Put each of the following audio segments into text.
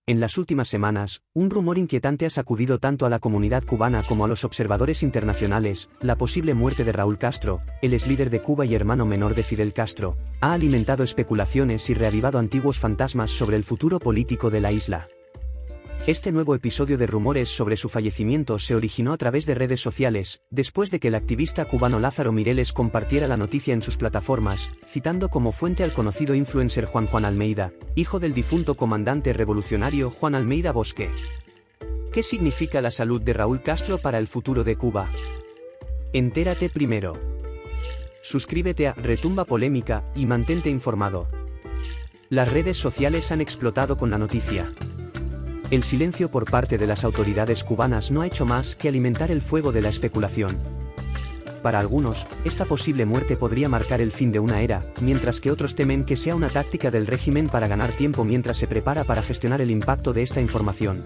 En las últimas semanas, un rumor inquietante ha sacudido tanto a la comunidad cubana como a los observadores internacionales. La posible muerte de Raúl Castro, el exlíder de Cuba y hermano menor de Fidel Castro, ha alimentado especulaciones y reavivado antiguos fantasmas sobre el futuro político de la isla. Este nuevo episodio de rumores sobre su fallecimiento se originó a través de redes sociales, después de que el activista cubano Lázaro Mireles compartiera la noticia en sus plataformas, citando como fuente al conocido influencer Juan Almeida, hijo del difunto comandante revolucionario Juan Almeida Bosque. ¿Qué significa la salud de Raúl Castro para el futuro de Cuba? Entérate primero. Suscríbete a Retumba Polémica y mantente informado. Las redes sociales han explotado con la noticia. El silencio por parte de las autoridades cubanas no ha hecho más que alimentar el fuego de la especulación. Para algunos, esta posible muerte podría marcar el fin de una era, mientras que otros temen que sea una táctica del régimen para ganar tiempo mientras se prepara para gestionar el impacto de esta información.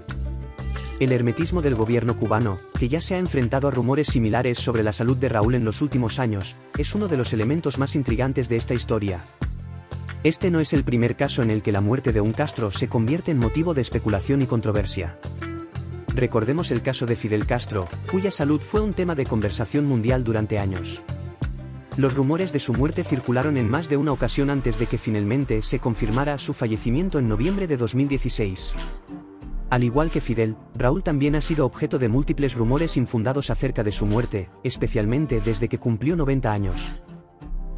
El hermetismo del gobierno cubano, que ya se ha enfrentado a rumores similares sobre la salud de Raúl en los últimos años, es uno de los elementos más intrigantes de esta historia. Este no es el primer caso en el que la muerte de un Castro se convierte en motivo de especulación y controversia. Recordemos el caso de Fidel Castro, cuya salud fue un tema de conversación mundial durante años. Los rumores de su muerte circularon en más de una ocasión antes de que finalmente se confirmara su fallecimiento en noviembre de 2016. Al igual que Fidel, Raúl también ha sido objeto de múltiples rumores infundados acerca de su muerte, especialmente desde que cumplió 90 años.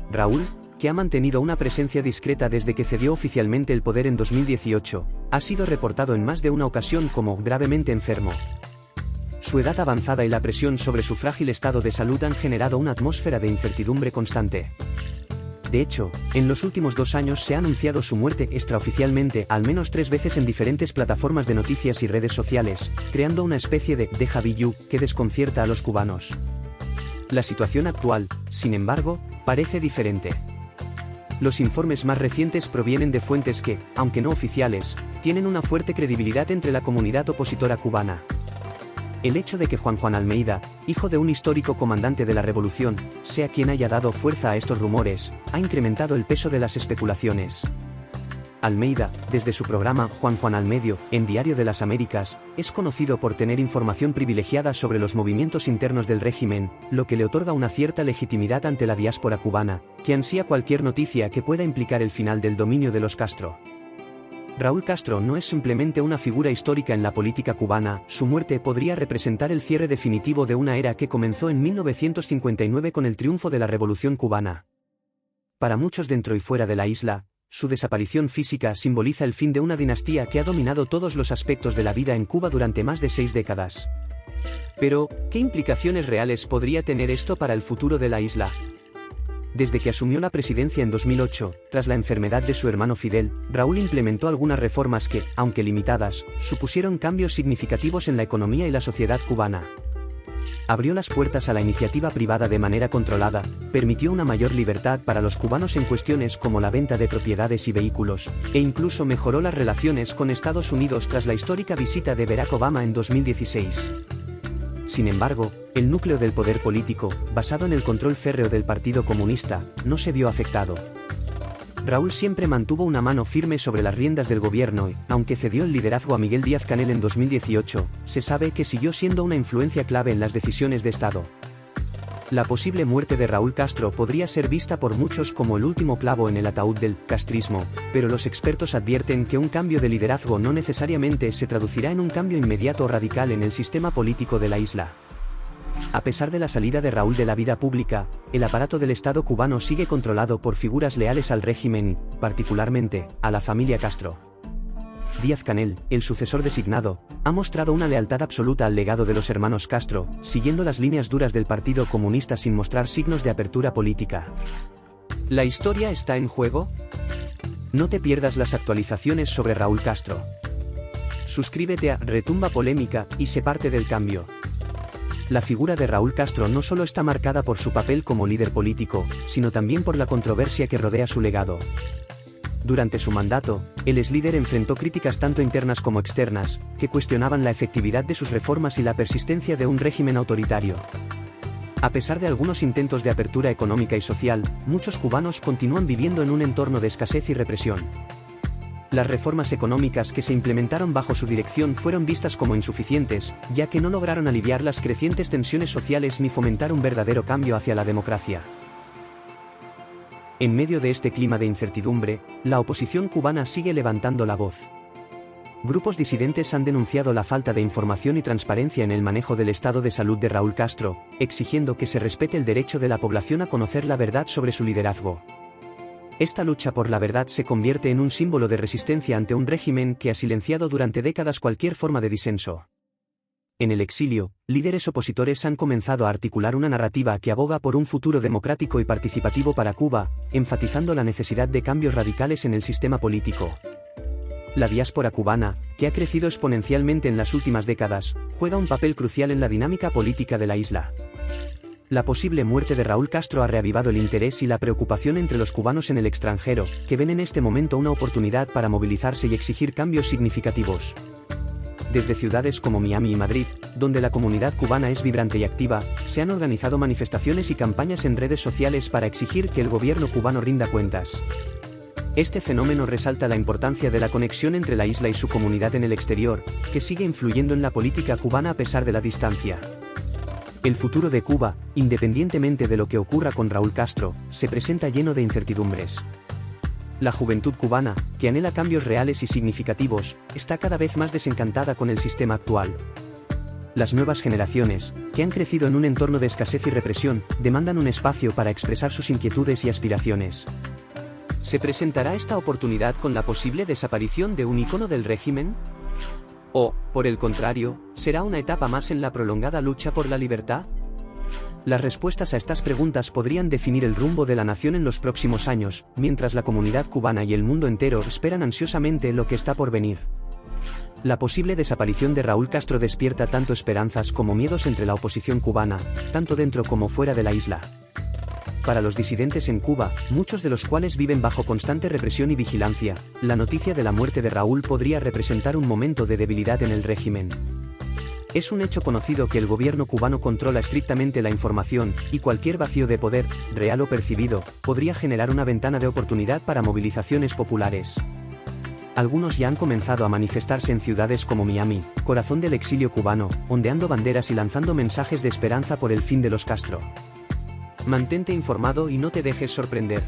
Raúl, que ha mantenido una presencia discreta desde que cedió oficialmente el poder en 2018, ha sido reportado en más de una ocasión como gravemente enfermo. Su edad avanzada y la presión sobre su frágil estado de salud han generado una atmósfera de incertidumbre constante. De hecho, en los últimos 2 años se ha anunciado su muerte extraoficialmente al menos 3 veces en diferentes plataformas de noticias y redes sociales, creando una especie de déjà vu que desconcierta a los cubanos. La situación actual, sin embargo, parece diferente. Los informes más recientes provienen de fuentes que, aunque no oficiales, tienen una fuerte credibilidad entre la comunidad opositora cubana. El hecho de que Juan Almeida, hijo de un histórico comandante de la revolución, sea quien haya dado fuerza a estos rumores, ha incrementado el peso de las especulaciones. Almeida, desde su programa Juan al Medio, en Diario de las Américas, es conocido por tener información privilegiada sobre los movimientos internos del régimen, lo que le otorga una cierta legitimidad ante la diáspora cubana, que ansía cualquier noticia que pueda implicar el final del dominio de los Castro. Raúl Castro no es simplemente una figura histórica en la política cubana, su muerte podría representar el cierre definitivo de una era que comenzó en 1959 con el triunfo de la Revolución cubana. Para muchos dentro y fuera de la isla, su desaparición física simboliza el fin de una dinastía que ha dominado todos los aspectos de la vida en Cuba durante más de 6 décadas. Pero, ¿qué implicaciones reales podría tener esto para el futuro de la isla? Desde que asumió la presidencia en 2008, tras la enfermedad de su hermano Fidel, Raúl implementó algunas reformas que, aunque limitadas, supusieron cambios significativos en la economía y la sociedad cubana. Abrió las puertas a la iniciativa privada de manera controlada, permitió una mayor libertad para los cubanos en cuestiones como la venta de propiedades y vehículos, e incluso mejoró las relaciones con Estados Unidos tras la histórica visita de Barack Obama en 2016. Sin embargo, el núcleo del poder político, basado en el control férreo del Partido Comunista, no se vio afectado. Raúl siempre mantuvo una mano firme sobre las riendas del gobierno y, aunque cedió el liderazgo a Miguel Díaz-Canel en 2018, se sabe que siguió siendo una influencia clave en las decisiones de Estado. La posible muerte de Raúl Castro podría ser vista por muchos como el último clavo en el ataúd del castrismo, pero los expertos advierten que un cambio de liderazgo no necesariamente se traducirá en un cambio inmediato o radical en el sistema político de la isla. A pesar de la salida de Raúl de la vida pública, el aparato del Estado cubano sigue controlado por figuras leales al régimen y, particularmente, a la familia Castro. Díaz-Canel, el sucesor designado, ha mostrado una lealtad absoluta al legado de los hermanos Castro, siguiendo las líneas duras del Partido Comunista sin mostrar signos de apertura política. ¿La historia está en juego? No te pierdas las actualizaciones sobre Raúl Castro. Suscríbete a Retumba Polémica y sé parte del cambio. La figura de Raúl Castro no solo está marcada por su papel como líder político, sino también por la controversia que rodea su legado. Durante su mandato, el exlíder enfrentó críticas tanto internas como externas, que cuestionaban la efectividad de sus reformas y la persistencia de un régimen autoritario. A pesar de algunos intentos de apertura económica y social, muchos cubanos continúan viviendo en un entorno de escasez y represión. Las reformas económicas que se implementaron bajo su dirección fueron vistas como insuficientes, ya que no lograron aliviar las crecientes tensiones sociales ni fomentar un verdadero cambio hacia la democracia. En medio de este clima de incertidumbre, la oposición cubana sigue levantando la voz. Grupos disidentes han denunciado la falta de información y transparencia en el manejo del estado de salud de Raúl Castro, exigiendo que se respete el derecho de la población a conocer la verdad sobre su liderazgo. Esta lucha por la verdad se convierte en un símbolo de resistencia ante un régimen que ha silenciado durante décadas cualquier forma de disenso. En el exilio, líderes opositores han comenzado a articular una narrativa que aboga por un futuro democrático y participativo para Cuba, enfatizando la necesidad de cambios radicales en el sistema político. La diáspora cubana, que ha crecido exponencialmente en las últimas décadas, juega un papel crucial en la dinámica política de la isla. La posible muerte de Raúl Castro ha reavivado el interés y la preocupación entre los cubanos en el extranjero, que ven en este momento una oportunidad para movilizarse y exigir cambios significativos. Desde ciudades como Miami y Madrid, donde la comunidad cubana es vibrante y activa, se han organizado manifestaciones y campañas en redes sociales para exigir que el gobierno cubano rinda cuentas. Este fenómeno resalta la importancia de la conexión entre la isla y su comunidad en el exterior, que sigue influyendo en la política cubana a pesar de la distancia. El futuro de Cuba, independientemente de lo que ocurra con Raúl Castro, se presenta lleno de incertidumbres. La juventud cubana, que anhela cambios reales y significativos, está cada vez más desencantada con el sistema actual. Las nuevas generaciones, que han crecido en un entorno de escasez y represión, demandan un espacio para expresar sus inquietudes y aspiraciones. ¿Se presentará esta oportunidad con la posible desaparición de un icono del régimen? ¿O, por el contrario, será una etapa más en la prolongada lucha por la libertad? Las respuestas a estas preguntas podrían definir el rumbo de la nación en los próximos años, mientras la comunidad cubana y el mundo entero esperan ansiosamente lo que está por venir. La posible desaparición de Raúl Castro despierta tanto esperanzas como miedos entre la oposición cubana, tanto dentro como fuera de la isla. Para los disidentes en Cuba, muchos de los cuales viven bajo constante represión y vigilancia, la noticia de la muerte de Raúl podría representar un momento de debilidad en el régimen. Es un hecho conocido que el gobierno cubano controla estrictamente la información, y cualquier vacío de poder, real o percibido, podría generar una ventana de oportunidad para movilizaciones populares. Algunos ya han comenzado a manifestarse en ciudades como Miami, corazón del exilio cubano, ondeando banderas y lanzando mensajes de esperanza por el fin de los Castro. Mantente informado y no te dejes sorprender.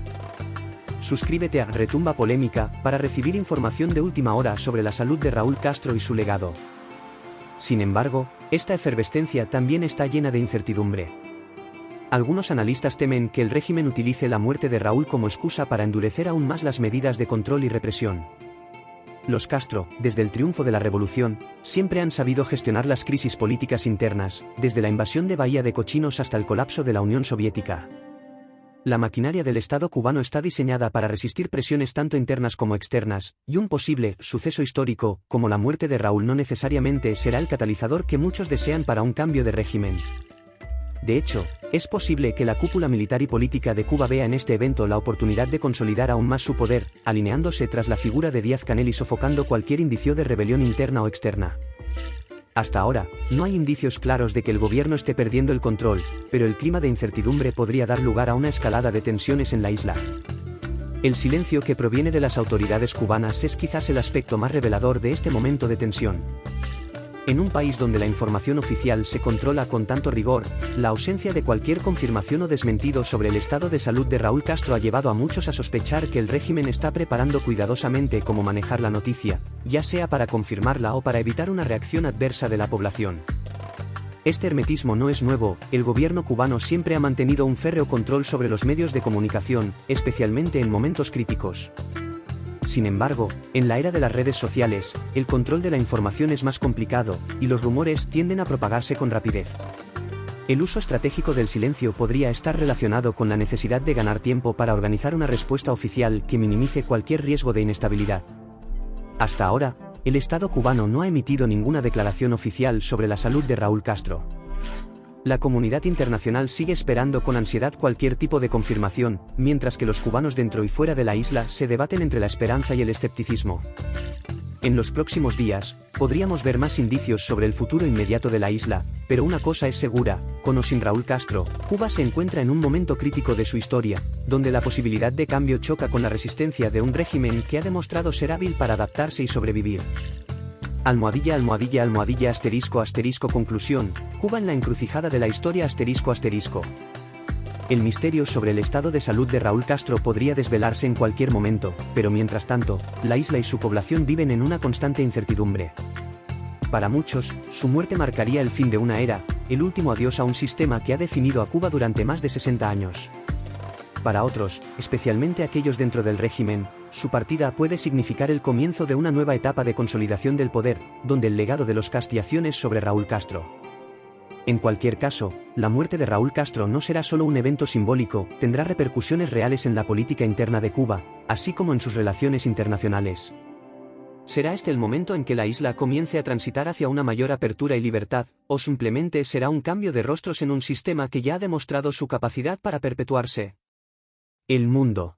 Suscríbete a Retumba Polémica para recibir información de última hora sobre la salud de Raúl Castro y su legado. Sin embargo, esta efervescencia también está llena de incertidumbre. Algunos analistas temen que el régimen utilice la muerte de Raúl como excusa para endurecer aún más las medidas de control y represión. Los Castro, desde el triunfo de la revolución, siempre han sabido gestionar las crisis políticas internas, desde la invasión de Bahía de Cochinos hasta el colapso de la Unión Soviética. La maquinaria del Estado cubano está diseñada para resistir presiones tanto internas como externas, y un posible suceso histórico, como la muerte de Raúl, no necesariamente será el catalizador que muchos desean para un cambio de régimen. De hecho, es posible que la cúpula militar y política de Cuba vea en este evento la oportunidad de consolidar aún más su poder, alineándose tras la figura de Díaz-Canel y sofocando cualquier indicio de rebelión interna o externa. Hasta ahora, no hay indicios claros de que el gobierno esté perdiendo el control, pero el clima de incertidumbre podría dar lugar a una escalada de tensiones en la isla. El silencio que proviene de las autoridades cubanas es quizás el aspecto más revelador de este momento de tensión. En un país donde la información oficial se controla con tanto rigor, la ausencia de cualquier confirmación o desmentido sobre el estado de salud de Raúl Castro ha llevado a muchos a sospechar que el régimen está preparando cuidadosamente cómo manejar la noticia, ya sea para confirmarla o para evitar una reacción adversa de la población. Este hermetismo no es nuevo, el gobierno cubano siempre ha mantenido un férreo control sobre los medios de comunicación, especialmente en momentos críticos. Sin embargo, en la era de las redes sociales, el control de la información es más complicado, y los rumores tienden a propagarse con rapidez. El uso estratégico del silencio podría estar relacionado con la necesidad de ganar tiempo para organizar una respuesta oficial que minimice cualquier riesgo de inestabilidad. Hasta ahora, el Estado cubano no ha emitido ninguna declaración oficial sobre la salud de Raúl Castro. La comunidad internacional sigue esperando con ansiedad cualquier tipo de confirmación, mientras que los cubanos dentro y fuera de la isla se debaten entre la esperanza y el escepticismo. En los próximos días, podríamos ver más indicios sobre el futuro inmediato de la isla, pero una cosa es segura, con o sin Raúl Castro, Cuba se encuentra en un momento crítico de su historia, donde la posibilidad de cambio choca con la resistencia de un régimen que ha demostrado ser hábil para adaptarse y sobrevivir. Almohadilla almohadilla almohadilla asterisco asterisco conclusión, Cuba en la encrucijada de la historia asterisco asterisco. El misterio sobre el estado de salud de Raúl Castro podría desvelarse en cualquier momento, pero mientras tanto, la isla y su población viven en una constante incertidumbre. Para muchos, su muerte marcaría el fin de una era, el último adiós a un sistema que ha definido a Cuba durante más de 60 años. Para otros, especialmente aquellos dentro del régimen, su partida puede significar el comienzo de una nueva etapa de consolidación del poder, donde el legado de los Castiaciones sobre Raúl Castro. En cualquier caso, la muerte de Raúl Castro no será solo un evento simbólico, tendrá repercusiones reales en la política interna de Cuba, así como en sus relaciones internacionales. ¿Será este el momento en que la isla comience a transitar hacia una mayor apertura y libertad, o simplemente será un cambio de rostros en un sistema que ya ha demostrado su capacidad para perpetuarse? El mundo.